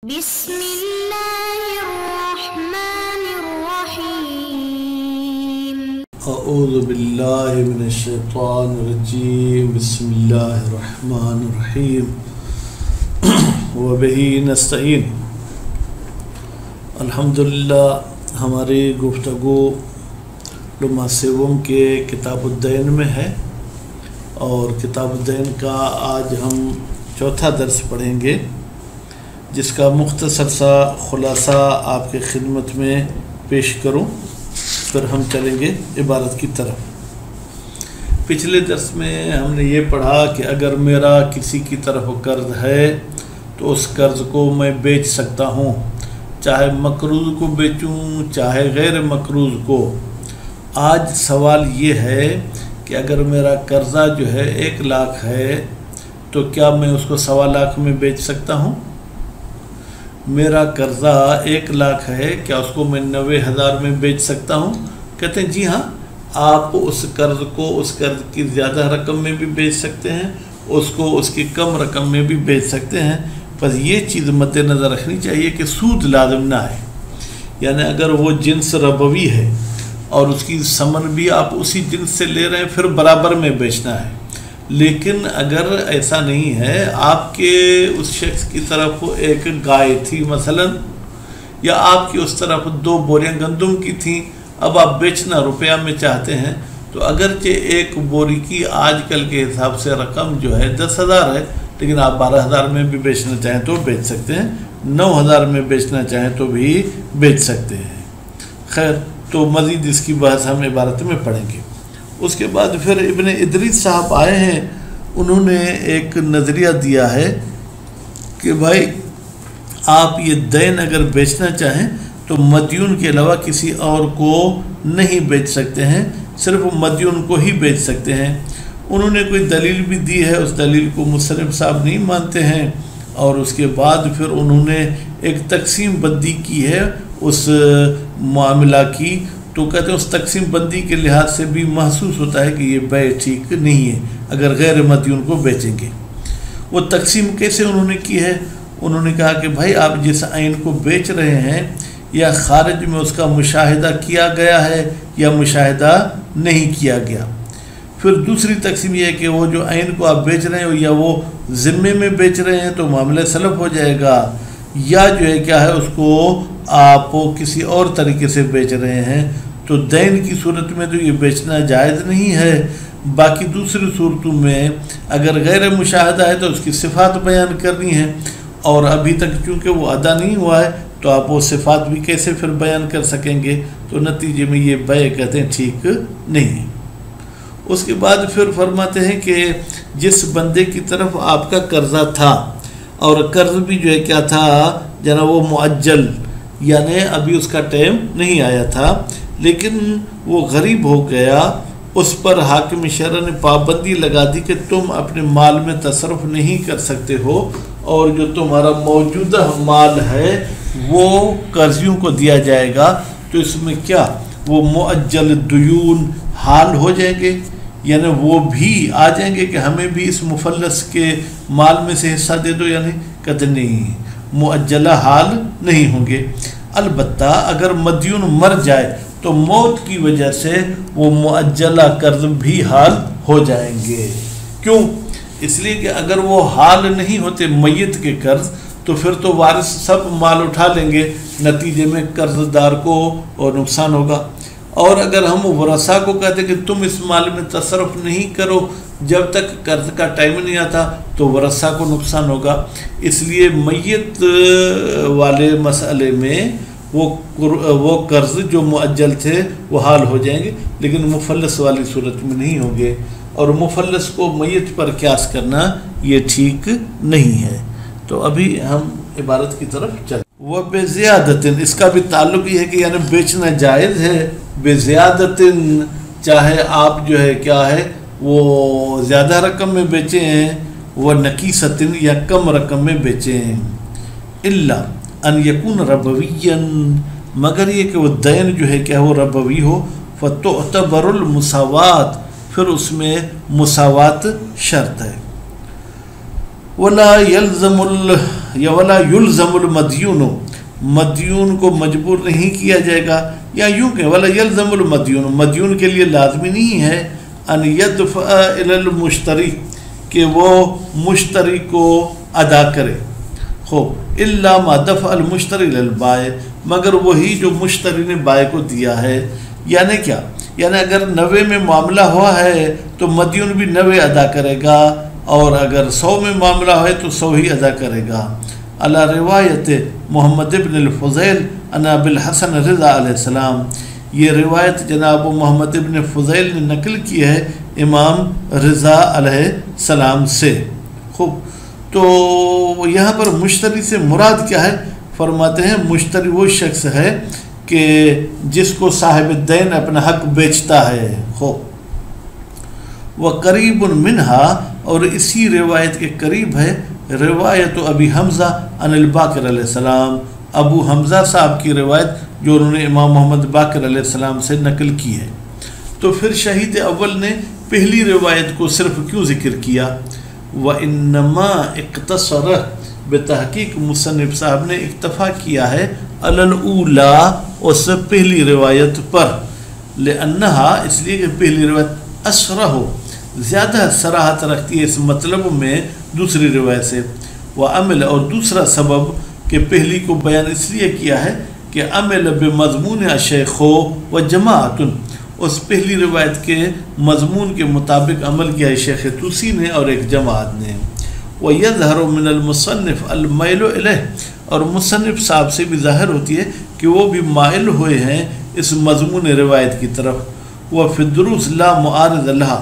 بسم اللہ الرحمن الرحیم اعوذ باللہ من الشیطان الرجیم بسم اللہ الرحمن الرحیم وبہ نستعین۔ الحمدللہ ہماری گفتگو لمحہ سوم کے کتاب الدین میں ہے، اور کتاب الدین کا آج ہم چوتھا درس پڑھیں گے، جس کا مختصر سا خلاصہ آپ کے خدمت میں پیش کروں، پھر ہم چلیں گے عبارت کی طرف۔ پچھلے درس میں ہم نے یہ پڑھا کہ اگر میرا کسی کی طرف قرض ہے تو اس قرض کو میں بیچ سکتا ہوں، چاہے مقروض کو بیچوں چاہے غیر مقروض کو۔ آج سوال یہ ہے کہ اگر میرا قرضہ جو ہے 1 لاکھ ہے تو کیا میں اس کو 1.25 لاکھ میں بیچ سکتا ہوں؟ میرا قرضہ 1 لاکھ ہے، کیا اس کو میں 90,000 میں بیچ سکتا ہوں؟ کہتے ہیں جی ہاں، آپ اس قرض کو اس قرض کی زیادہ رقم میں بھی بیچ سکتے ہیں، اس کو اس کی کم رقم میں بھی بیچ سکتے ہیں، بس یہ چیز مد نظر رکھنی چاہیے کہ سود لازم نہ آئے۔ یعنی اگر وہ جنس ربوی ہے اور اس کی ثمن بھی آپ اسی جنس سے لے رہے ہیں، پھر برابر میں بیچنا ہے۔ لیکن اگر ایسا نہیں ہے، آپ کے اس شخص کی طرف 1 گائے تھی مثلا، یا آپ کی اس طرف 2 بوریاں گندم کی تھیں، اب آپ بیچنا روپیہ میں چاہتے ہیں، تو اگرچہ 1 بوری کی آج کل کے حساب سے رقم جو ہے 10,000 ہے، لیکن آپ 12,000 میں بھی بیچنا چاہیں تو بیچ سکتے ہیں، 9,000 میں بیچنا چاہیں تو بھی بیچ سکتے ہیں۔ خیر، تو مزید اس کی بحث ہم عبارت میں پڑھیں گے۔ اس کے بعد پھر ابن ادریس صاحب آئے ہیں، انہوں نے ایک نظریہ دیا ہے کہ بھائی آپ یہ دین اگر بیچنا چاہیں تو مدیون کے علاوہ کسی اور کو نہیں بیچ سکتے ہیں، صرف مدیون کو ہی بیچ سکتے ہیں۔ انہوں نے کوئی دلیل بھی دی ہے، اس دلیل کو مصنف صاحب نہیں مانتے ہیں، اور اس کے بعد پھر انہوں نے ایک تقسیم بندی کی ہے اس معاملہ کی، تو کہتے ہیں اس تقسیم بندی کے لحاظ سے بھی محسوس ہوتا ہے کہ یہ بیع ٹھیک نہیں ہے اگر غیر مدیون کو بیچیں گے۔ وہ تقسیم کیسے انہوں نے کی ہے؟ انہوں نے کہا کہ بھائی آپ جس عین کو بیچ رہے ہیں، یا خارج میں اس کا مشاہدہ کیا گیا ہے یا مشاہدہ نہیں کیا گیا۔ پھر دوسری تقسیم یہ ہے کہ وہ جو عین کو آپ بیچ رہے ہیں یا وہ ذمے میں بیچ رہے ہیں تو معاملہ سلف ہو جائے گا، یا جو ہے کیا ہے اس کو آپ کسی اور طریقے سے بیچ رہے ہیں، تو دین کی صورت میں تو یہ بیچنا جائز نہیں ہے۔ باقی دوسری صورتوں میں اگر غیر مشاہدہ ہے تو اس کی صفات بیان کرنی ہے، اور ابھی تک چونکہ وہ ادا نہیں ہوا ہے تو آپ وہ صفات بھی کیسے پھر بیان کر سکیں گے، تو نتیجے میں یہ بیع کہتے ہیں ٹھیک نہیں ہے۔ اس کے بعد پھر فرماتے ہیں کہ جس بندے کی طرف آپ کا قرضہ تھا، اور قرض بھی جو ہے کیا تھا جناب وہ معجل، یعنی ابھی اس کا ٹائم نہیں آیا تھا، لیکن وہ غریب ہو گیا، اس پر حاکم شرع نے پابندی لگا دی کہ تم اپنے مال میں تصرف نہیں کر سکتے ہو، اور جو تمہارا موجودہ مال ہے وہ قرضیوں کو دیا جائے گا، تو اس میں کیا وہ معجل دیون حال ہو جائیں گے؟ یعنی وہ بھی آ جائیں گے کہ ہمیں بھی اس مفلس کے مال میں سے حصہ دے دو، یعنی کہتے نہیں، معجلہ حال نہیں ہوں گے۔ البتہ اگر مدیون مر جائے تو موت کی وجہ سے وہ معجلہ قرض بھی حال ہو جائیں گے۔ کیوں؟ اس لیے کہ اگر وہ حال نہیں ہوتے میت کے قرض تو پھر تو وارث سب مال اٹھا لیں گے، نتیجے میں قرض دار کو اور نقصان ہوگا۔ اور اگر ہم ورثاء کو کہتے کہ تم اس مال میں تصرف نہیں کرو جب تک قرض کا ٹائم نہیں آتا، تو ورثاء کو نقصان ہوگا۔ اس لیے میت والے مسئلے میں وہ قرض جو معجل تھے وہ حال ہو جائیں گے، لیکن مفلس والی صورت میں نہیں ہوں گے، اور مفلس کو میت پر قیاس کرنا یہ ٹھیک نہیں ہے۔ تو ابھی ہم عبارت کی طرف چلیں۔ وہ بے زیادتن، اس کا بھی تعلق یہ ہے کہ یعنی بیچنا جائز ہے، بے زیادتن، چاہے آپ جو ہے کیا ہے وہ زیادہ رقم میں بیچے ہیں، وہ نقیصتن یا کم رقم میں بیچے ہیں، الا ان یکون ربویا، مگر یہ کہ وہ دین جو ہے کیا وہ ربوی ہو، فتعتبر المساوات، پھر اس میں مساوات شرط ہے۔ ولا يلزم یا ولا یلزم المدیون، مدیون کو مجبور نہیں کیا جائے گا، یا یوں کہ ولا یلزم المدیون، مدیون کے لیے لازمی نہیں ہے ان یدفع الی المشتری کہ وہ مشتری کو ادا کرے، خوب الا ما دفع المشتری للبائع، مگر وہی جو مشتری نے بائع کو دیا ہے۔ یعنی کیا؟ یعنی اگر 90 میں معاملہ ہوا ہے تو مدیون بھی 90 ادا کرے گا، اور اگر 100 میں معاملہ ہے تو 100 ہی ادا کرے گا۔ علی روایت محمد ابن الفضیل عن ابی الحسن رضا علیہ السلام، یہ روایت جناب محمد ابن فضیل نے نقل کی ہے امام رضا علیہ السلام سے۔ خوب، تو یہاں پر مشتری سے مراد کیا ہے؟ فرماتے ہیں مشتری وہ شخص ہے کہ جس کو صاحب الدین اپنا حق بیچتا ہے۔ خوب، وقریب منہا، اور اسی روایت کے قریب ہے روایت ابی حمزہ عن الباقر علیہ السلام، ابو حمزہ صاحب کی روایت جو انہوں نے امام محمد باقر علیہ السلام سے نقل کی ہے۔ تو پھر شہید اول نے پہلی روایت کو صرف کیوں ذکر کیا؟ وَإِنَّمَا اِقْتَصَرَ، بتحقیق مصنف صاحب نے اکتفا کیا ہے علی الاولیٰ، اس پہلی روایت پر، لأنہا، اس لیے کہ پہلی روایت اسرح، زیادہ صراحت رکھتی ہے اس مطلب میں دوسری روایت سے۔ وعمل، اور دوسرا سبب کہ پہلی کو بیان اس لیے کیا ہے کہ عمل بمضمون الشیخ و جماعت، اس پہلی روایت کے مضمون کے مطابق عمل کیا ہے شیخ توسی نے اور ایک جماعت نے۔ وَيَظْهَرُ مِنَ الْمُصَنِّفِ الْمَيْلُ إِلَيْهِ، اور مصنف صاحب سے بھی ظاہر ہوتی ہے کہ وہ بھی مائل ہوئے ہیں اس مضمون روایت کی طرف۔ وَفِي الدُّرُوسِ لَا مُعَارِضَ لَهَا،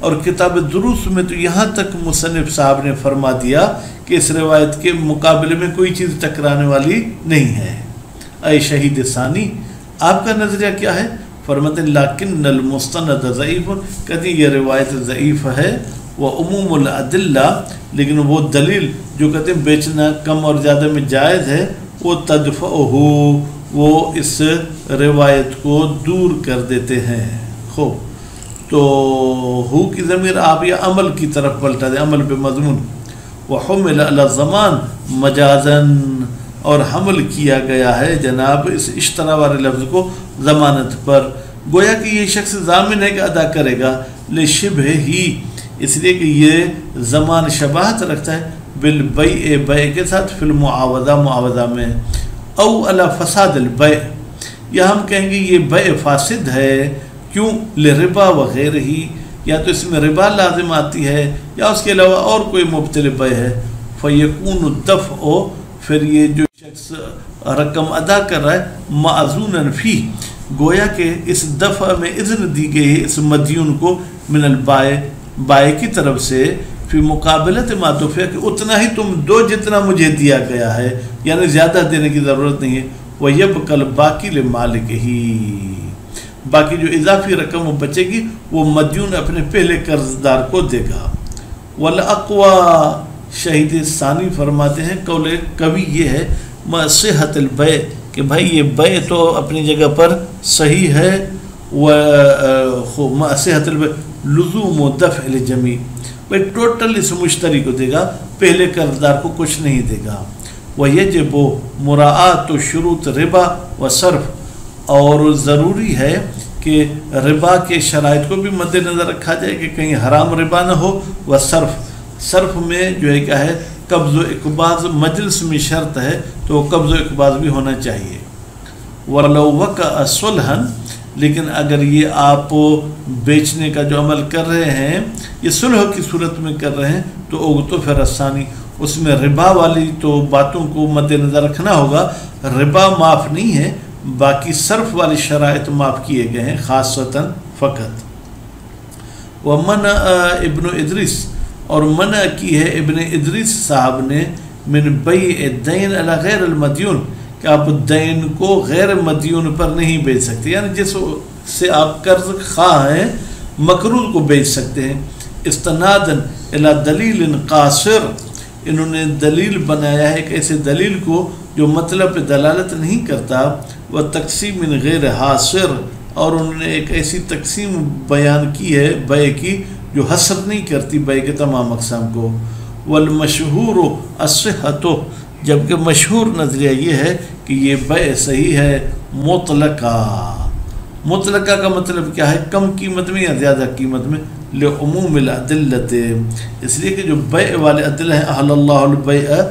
اور کتاب دروس میں تو یہاں تک مصنف صاحب نے فرما دیا کہ اس روایت کے مقابلے میں کوئی چیز ٹکرانے والی نہیں ہے۔ اے شہید ثانی، آپ کا نظریہ کیا ہے؟ فرماتے ہیں لیکن المستند ضعیف، کہتے یہ روایت ضعیف ہے۔ وعموم الادلہ، لیکن وہ دلیل جو کہتے ہیں بیچنا کم اور زیادہ میں جائز ہے، وہ تدفعہ، وہ اس روایت کو دور کر دیتے ہیں۔ خوب، تو ہو کی ضمیر آپ یہ عمل کی طرف پلٹا دیں، عمل پہ مضمون۔ وحمل علی الزمان مجازن، اور حمل کیا گیا ہے جناب اس اشترا والے لفظ کو ضمانت پر، گویا کہ یہ شخص ضامن ہے کہ ادا کرے گا، لشبہ ہی، اس لیے کہ یہ زمان شباہت رکھتا ہے بالبیع، بیع کے ساتھ، فی المعاوضہ، معاوضہ میں، او علی فساد البیع، یا ہم کہیں گے یہ بیع فاسد ہے، کیوں؟ لربا وغیرہ ہی، یا تو اس میں ربا لازم آتی ہے یا اس کے علاوہ اور کوئی مبتل بیع ہے۔ فیکون الدفع، پھر یہ جو شخص رقم ادا کر رہا ہے معذونا فی، گویا کہ اس دفع میں اذن دی گئی ہے اس مدیون کو من البائع، بائع کی طرف سے، فی مقابلت ما دفع، کہ اتنا ہی تم دو جتنا مجھے دیا گیا ہے، یعنی زیادہ دینے کی ضرورت نہیں ہے۔ وَيَبْقَى الْبَاقِي لِمَالِكِهِ، باقی جو اضافی رقم وہ بچے گی وہ مدیون اپنے پہلے قرض دار کو دے گا۔ وَالْأَقْوَى، شہید ثانی فرماتے ہیں قول قوی یہ ہے صحت البیع، کہ بھائی یہ بیع تو اپنی جگہ پر صحیح ہے، صحت البیع لزوم و دفع الجمیع، بھائی ٹوٹل اس مشتری کو دے گا، پہلے قرض دار کو کچھ نہیں دے گا۔ وَيَجِبُ مُرَاعَةُ شُرُوطِ ربا و صرف، اور ضروری ہے کہ ربا کے شرائط کو بھی مد نظر رکھا جائے کہ کہیں حرام ربا نہ ہو، و صرف میں جو ہے کیا ہے قبض و اقباض، مجلس میں شرط ہے تو وہ قبض و اقباض بھی ہونا چاہیے۔ وَلَوْ وَقَعَ صُلْحًا، لیکن اگر یہ آپ بیچنے کا جو عمل کر رہے ہیں یہ صلح کی صورت میں کر رہے ہیں تو اوگتو پھر الثانی، اس میں ربا والی تو باتوں کو مد نظر رکھنا ہوگا، ربا معاف نہیں ہے، باقی صرف والی شرائط معاف کیے گئے ہیں خاصتاً فقط۔ وَمَنَعَ ابن ادریس، اور منع کی ہے ابن ادریس صاحب نے من بیع الدین علی غیر المدیون، کہ آپ دین کو غیر مدیون پر نہیں بیچ سکتے، یعنی جس سے آپ قرض خواہ ہیں مقروض کو بیچ سکتے ہیں۔ استناداً الی دلیل قاصر، انہوں نے دلیل بنایا ہے کہ ایسے دلیل کو جو مطلب پہ دلالت نہیں کرتا، وہ تقسیم من غیر حاصر، اور انہوں نے ایک ایسی تقسیم بیان کی ہے بیع کی جو حصر نہیں کرتی بیع کے تمام اقسام کو۔ والمشہور الصحۃ، جبکہ مشہور نظریہ یہ ہے کہ یہ بیع صحیح ہے مطلقہ۔ مطلقہ کا مطلب کیا ہے؟ کم قیمت میں یا زیادہ قیمت میں، لعموم الادلۃ، اس لیے کہ جو بیع والے ادلہ ہیں احل اللہ البیع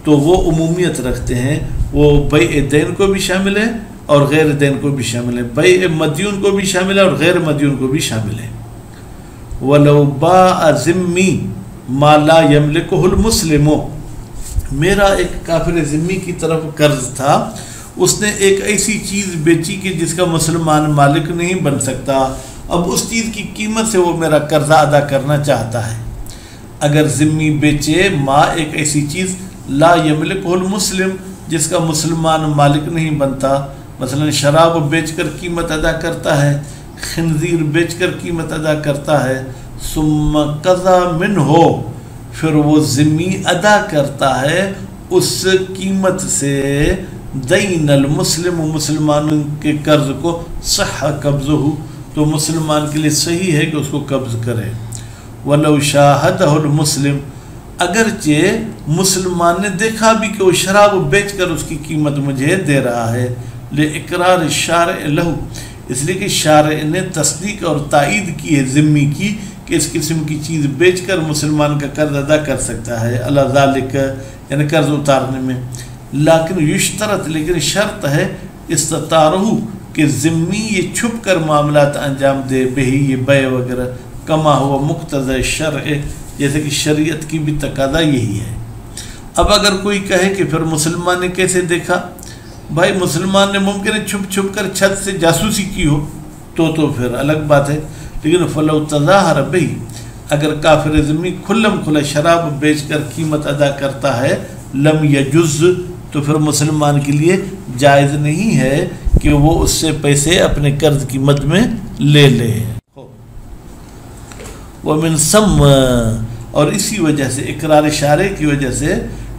تو وہ عمومیت رکھتے ہیں، وہ بیع دین کو بھی شامل ہے اور غیر دین کو بھی شامل ہے، بیع مدیون کو بھی شامل ہے اور غیر مدیون کو بھی شامل ہے۔ وَلَوْ بَاعَ ذِمِّي مَا لَا يَمْلِكُهُ الْمُسْلِمُ، میرا ایک کافر ذمی کی طرف قرض تھا، اس نے ایک ایسی چیز بیچی کہ جس کا مسلمان مالک نہیں بن سکتا، اب اس چیز کی قیمت سے وہ میرا قرضہ ادا کرنا چاہتا ہے۔ اگر ذمی بیچے ما ایک ایسی چیز لا یملکہ المسلم، جس کا مسلمان مالک نہیں بنتا، مثلا شراب بیچ کر قیمت ادا کرتا ہے، خنزیر بیچ کر قیمت ادا کرتا ہے، ثم قضا منہ، پھر وہ ذمی ادا کرتا ہے اس قیمت سے دین المسلم، مسلمان کے قرض کو، صح قبضہ، تو مسلمان کے لیے صحیح ہے کہ اس کو قبض کرے۔ وَلَوْ شَاهَدَهُ الْمُسْلِمُ، اگرچہ مسلمان نے دیکھا بھی کہ وہ شراب بیچ کر اس کی قیمت مجھے دے رہا ہے، لِإِقْرَارِ الشَّارِعِ لَهُ، اس لیے کہ شارع نے تصدیق اور تائید کی ہے ذمی کی کہ اس قسم کی چیز بیچ کر مسلمان کا قرض ادا کر سکتا ہے، علی ذالک، یعنی قرض اتارنے میں، لیکن یشترط، لیکن شرط ہے، استطارہ، کہ ذمی یہ چھپ کر معاملات انجام دے، بہی یہ بیع وغیرہ، کما ہوا مقتضی شرع، جیسے کہ شریعت کی بھی تقاضا یہی ہے۔ اب اگر کوئی کہے کہ پھر مسلمان نے کیسے دیکھا، بھائی مسلمان نے ممکن ہے چھپ چھپ کر چھت سے جاسوسی کی ہو تو پھر الگ بات ہے، لیکن فلو تظاہر بہی، اگر کافر ذمی کھلم کھلا شراب بیچ کر قیمت ادا کرتا ہے، لم یجز، تو پھر مسلمان کے لیے جائز نہیں ہے کہ وہ اس سے پیسے اپنے قرض کی مد میں لے لے۔ ومن ثم، اور اسی وجہ سے، اقرار شارع کی وجہ سے،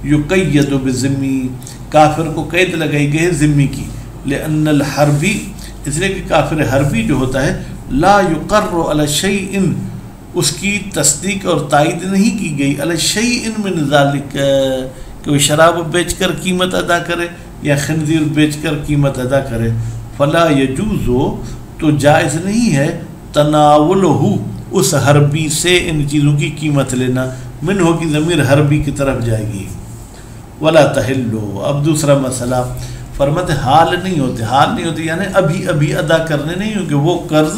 یقید بالذمی، کافر کو قید لگائی گئی ہے ذمی کی، لأن الحربی، اس لیے کہ کافر حربی جو ہوتا ہے، لا یقر علی شیء، اس کی تصدیق اور تائید نہیں کی گئی، علی شیء من ذالک، کہ وہ شراب بیچ کر قیمت ادا کرے یا خنزیر بیچ کر قیمت ادا کرے، فلا یجوز، تو جائز نہیں ہے، تناولہ، اس حربی سے ان چیزوں کی قیمت لینا، منہ کی ضمیر حربی کی طرف جائے گی۔ ولا تحلو، اب دوسرا مسئلہ، فرماتے حال نہیں ہوتے، یعنی ابھی ادا کرنے نہیں ہوں، کہ وہ قرض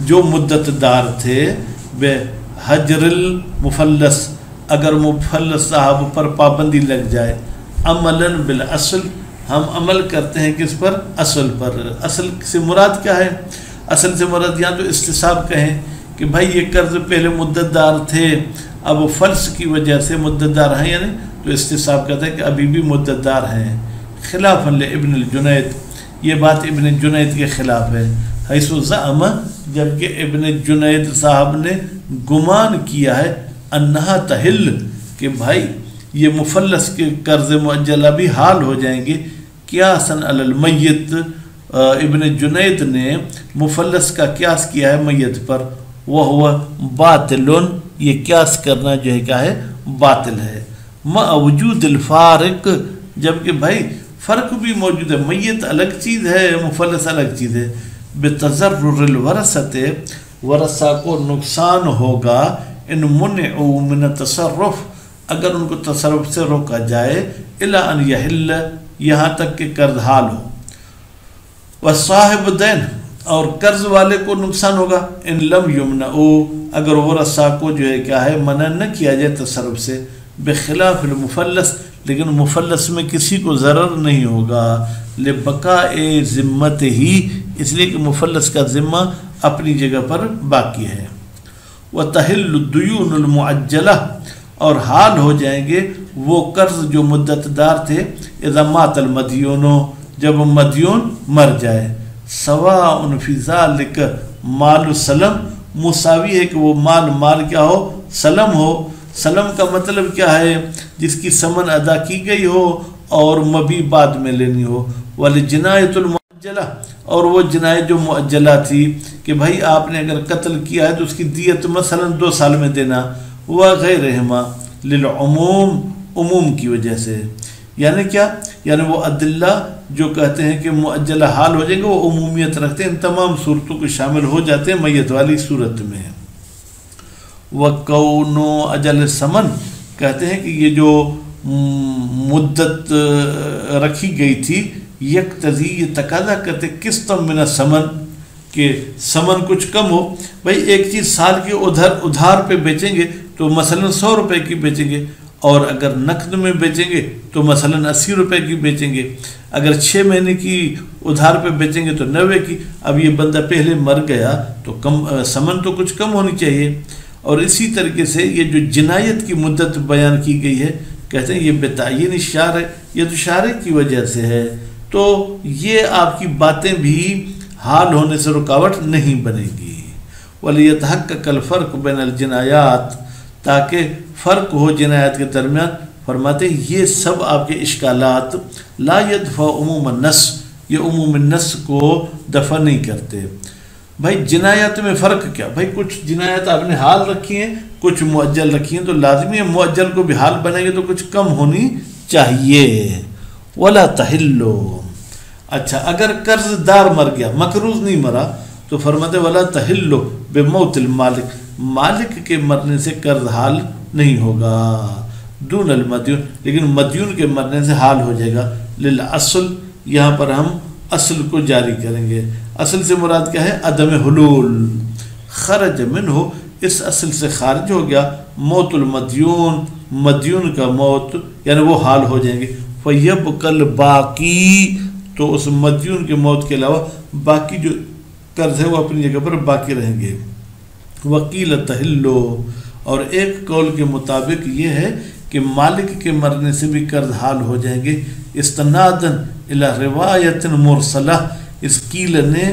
جو مدت دار تھے، بے حجر المفلس، اگر مفلس صاحب پر پابندی لگ جائے، عملاً بالاصل، ہم عمل کرتے ہیں کس پر؟ اصل پر۔ اصل سے مراد کیا ہے؟ اصل سے مراد یہاں تو استصحاب کہیں کہ بھائی یہ قرض پہلے مدت دار تھے، اب وہ فلس کی وجہ سے مدت دار ہیں، یعنی تو استصحاب کہتا ہے کہ ابھی بھی مدت دار ہیں، خلاف ابن الجنید، یہ بات ابن جنید کے خلاف ہے، حیث زعم، جبکہ ابن جنید صاحب نے گمان کیا ہے، انہا تحل، کہ بھائی یہ مفلس کے قرض معجلہ بھی حال ہو جائیں گے، قیاساً علی المیت، ابن جنید نے مفلس کا قیاس کیا ہے میت پر، وہ باطل، یہ قیاس کرنا جو ہے کیا ہے؟ باطل ہے، مع وجود الفارق، جبکہ بھائی فرق بھی موجود ہے، میت الگ چیز ہے، مفلس الگ چیز ہے، بتضرر الورثۃ، ورثہ کو نقصان ہوگا، ان منعوا من التصرف، اگر ان کو تصرف سے روکا جائے، الی ان یحل، یہاں تک کہ قرض حال ہو، وصاحب دین، اور قرض والے کو نقصان ہوگا، ان لم یمنعوا، اگر ورثہ کو جو ہے کیا ہے منع نہ کیا جائے تصرف سے، بخلاف المفلس، لیکن مفلس میں کسی کو ضرر نہیں ہوگا، لبقاء ذمت ہی، اس لیے کہ مفلس کا ذمہ اپنی جگہ پر باقی ہے، وتحل الدیون المعجلہ، اور حال ہو جائیں گے وہ قرض جو مدت دار تھے، اذا مات المدیون، جب مدیون مر جائے، سواء فی ذالک مال سلم، مساوی ہے کہ وہ مال کیا ہو؟ سلم ہو، سلم کا مطلب کیا ہے؟ جس کی ثمن ادا کی گئی ہو اور مبی بعد میں لینی ہو، والجنایۃ المعجلہ، اور وہ جنایت جو معجلہ تھی کہ بھائی آپ نے اگر قتل کیا ہے تو اس کی دیت مثلا 2 سال میں دینا، وغیرہما، للعموم، عموم کی وجہ سے، یعنی کیا؟ یعنی وہ ادلہ جو کہتے ہیں کہ مؤجلہ حال ہو جائیں گے وہ عمومیت رکھتے ہیں، ان تمام صورتوں کو شامل ہو جاتے ہیں میت والی صورت میں۔ وَكَوْنُ أَجَلِ ثَمَن کہتے ہیں کہ یہ جو مدت رکھی گئی تھی یقتضی، یہ تقاضا کرتے قسطًا من الثمن کہ ثمن کچھ کم ہو۔ بھائی ایک چیز سال کی ادھار پہ بیچیں گے تو مثلا 100 روپے کی بیچیں گے، اور اگر نقد میں بیچیں گے تو مثلا 80 روپے کی بیچیں گے، اگر 6 مہینے کی ادھار پہ بیچیں گے تو 90 کی۔ اب یہ بندہ پہلے مر گیا تو ثمن تو کچھ کم ہونی چاہیے۔ اور اسی طریقے سے یہ جو جنایت کی مدت بیان کی گئی ہے، کہتے ہیں یہ بتعین الشارع، یہ تو شارع کی وجہ سے ہے، تو یہ آپ کی باتیں بھی حال ہونے سے رکاوٹ نہیں بنے گی۔ وَلِيَتَحَقَّقَ الْفَرْقُ بَيْنَ الْجِنَایَاتِ تاکہ فرق ہو جنایات کے درمیان، فرماتے ہیں یہ سب آپ کے اشکالات لا يدفع عموم النص، یہ عموم النص کو دفع نہیں کرتے۔ بھائی جنایات میں فرق کیا؟ بھائی کچھ جنایات آپ نے حال رکھی ہیں، کچھ مؤجل رکھی ہیں، تو لازمی ہے مؤجل کو بھی حال بنیں گے تو کچھ کم ہونی چاہیے۔ ولا تحلو، اچھا اگر قرض دار مر گیا، مقروض نہیں مرا، تو فرماتے ولا تحلو بموت المالک، مالک کے مرنے سے قرض حال نہیں ہوگا، دون المدیون، لیکن مدیون کے مرنے سے حال ہو جائے گا۔ للأصل، یہاں پر ہم اصل کو جاری کریں گے۔ اصل سے مراد کیا ہے؟ عدم حلول، خرج منہ، اس اصل سے خارج ہو گیا موت المدیون، مدیون کا موت، یعنی وہ حال ہو جائیں گے۔ فیبقى الباقی، تو اس مدیون کے موت کے علاوہ باقی جو قرض ہے وہ اپنی جگہ پر باقی رہیں گے۔ وکیل تحلو، اور ایک قول کے مطابق یہ ہے کہ مالک کے مرنے سے بھی قرض حال ہو جائیں گے، استنادن الی روایت مرسلہ، اس قیل نے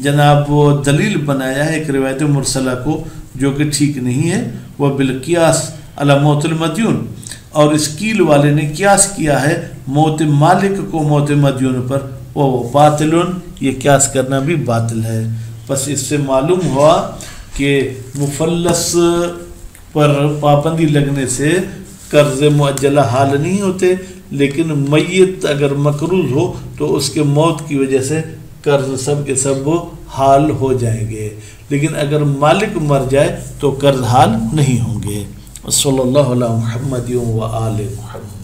جناب وہ دلیل بنایا ہے ایک روایت مرسلہ کو جو کہ ٹھیک نہیں ہے، وہ بالقیاس علی موت المدیون، اور اس قیل والے نے قیاس کیا ہے موت مالک کو موت مدیون پر، وہ باطل، یہ قیاس کرنا بھی باطل ہے۔ بس اس سے معلوم ہوا کہ مفلس پر پابندی لگنے سے قرض معجلہ حال نہیں ہوتے، لیکن میت اگر مقروض ہو تو اس کے موت کی وجہ سے قرض سب کے سب حال ہو جائیں گے، لیکن اگر مالک مر جائے تو قرض حال نہیں ہوں گے۔ صلی اللہ علیہ محمد و آل محمد۔